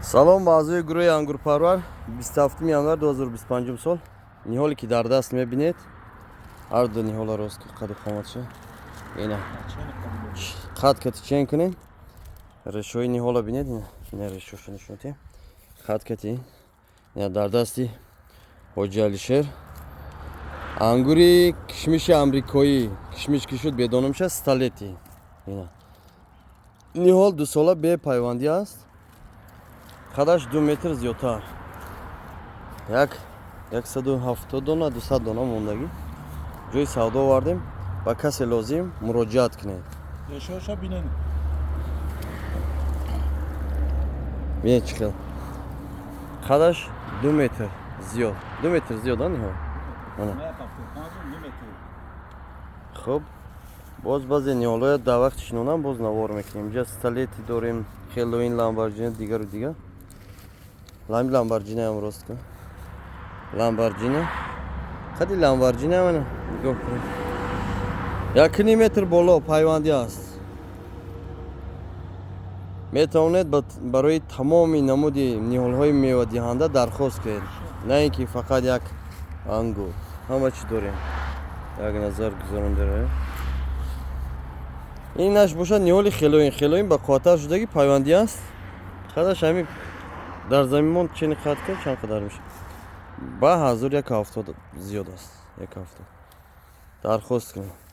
Salom, mavzuи guruhi angurparvar 27 yanvar 2025 sol. Niholi ki dar dast mebined. Har du nihola rost qad qomatcha. Ina. Qad kati chen kune. Reshoy nihola bined. Ne resho shuni shunti. Qad kati. Ya dar dasti Hoji Alisher. Anguri kishmish amrikoyi. Kishmish ki shud bedonomcha staleti. Ina. Nihol du sola be payvandi ast. Qadash 2 metr ziyodtар. Як 170 дона 200 дона мондагӣ. Ҷои савдо овардем. Ба касе лозим муроҷиат кунед. Яшоша бинен. Бинед чӣ хел. Қадаш 2 метр зиёд. 2 метр зиёд а ниҳо. Мана. Хуб. Боз баъзе ниҳолоя дар вақти шинонам боз навор мекунем. Инҷа сталети дорем, хелоин, ламборҷини дигару дигар. Лами ламборҷини ҳам рост кун. Ламборҷини. Қади ламборҷини ҳамана. Нигоҳ кунед. 1 метр боло пайванди аст. метавонед барои тамоми намуди ниҳолҳои мевадиҳанда дархост кунед. На ин ки фақат як ангур. Ҳама чӣ дорем. Як назар гузаронда. Ин наш бошад ниҳоли хелоин. Хелоин ба қотар шудагӣ пайванди аст. Қадаш ҳамин дар заминмон чени қад кард чанд қадар мешавад? Ба 1170 зиёд аст. 170. Дархост кунед.